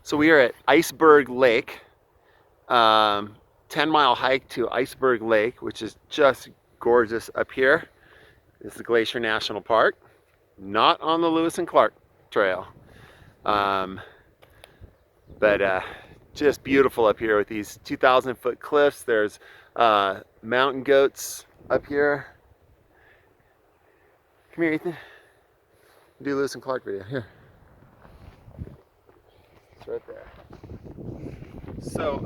So we are at Iceberg Lake, 10-mile hike to Iceberg Lake, which is just gorgeous up here. This is the Glacier National Park, not on the Lewis and Clark Trail, but just beautiful up here with these 2,000-foot cliffs. There's mountain goats up here. Come here, Ethan. Do Lewis and Clark video. Here. It's right there. So,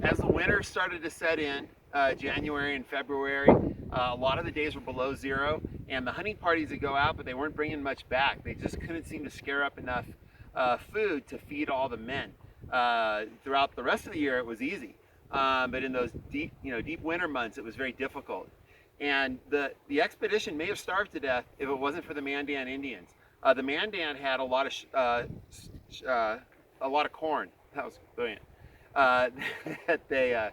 as the winter started to set in, January and February, a lot of the days were below zero, and the hunting parties would go out, but they weren't bringing much back. They just couldn't seem to scare up enough food to feed all the men. Throughout the rest of the year, it was easy, but in those deep winter months, it was very difficult. And the expedition may have starved to death if it wasn't for the Mandan Indians. The Mandan had a lot of corn. That was brilliant. That they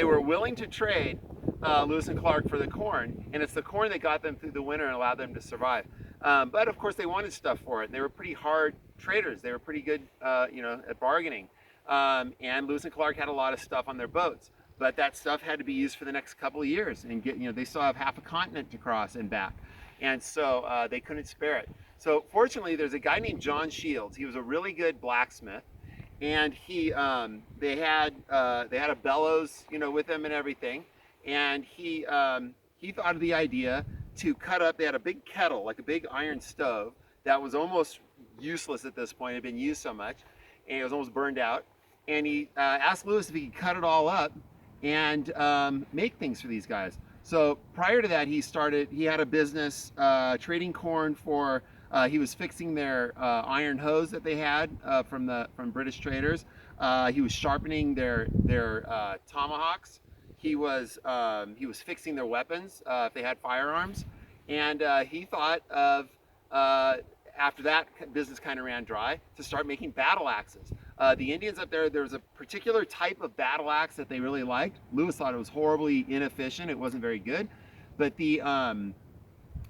were willing to trade Lewis and Clark for the corn, and it's the corn that got them through the winter and allowed them to survive. But of course, they wanted stuff for it. They were pretty hard traders. They were pretty good, at bargaining. And Lewis and Clark had a lot of stuff on their boats, but that stuff had to be used for the next couple of years, and they still have half a continent to cross and back, and so they couldn't spare it. So fortunately, there's a guy named John Shields. He was a really good blacksmith, and they had a bellows, with them and everything, and he thought of the idea to cut up. They had a big kettle, like a big iron stove, that was almost useless at this point. It had been used so much, and it was almost burned out. And he asked Lewis if he could cut it all up and make things for these guys. So prior to that, he had a business trading corn for. He was fixing their iron hose that they had from British traders. He was sharpening their tomahawks. He was fixing their weapons if they had firearms, and he thought of after that business kind of ran dry, to start making battle axes. The Indians up there was a particular type of battle axe that they really liked. Lewis thought it was horribly inefficient. It wasn't very good, but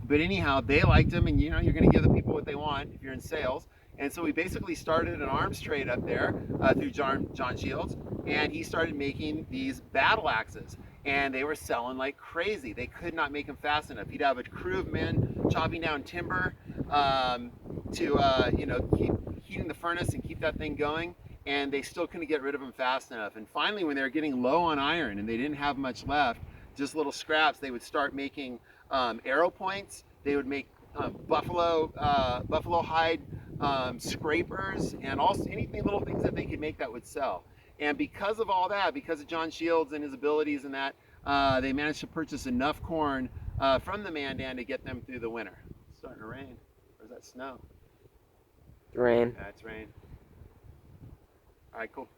but anyhow, they liked them, and you're going to give the people what they want if you're in sales. And so we basically started an arms trade up there through John Shields, and he started making these battle axes, and they were selling like crazy. They could not make them fast enough. He'd have a crew of men chopping down timber to keep heating the furnace and keep that thing going, and they still couldn't get rid of them fast enough. And finally, when they were getting low on iron and they didn't have much left, just little scraps, they would start making arrow points. They would make buffalo hide scrapers, and also anything, little things that they could make that would sell. And because of all that, because of John Shields and his abilities and that, they managed to purchase enough corn from the Mandan to get them through the winter. It's starting to rain. Or is that snow? Rain. Yeah, it's rain. All right, cool.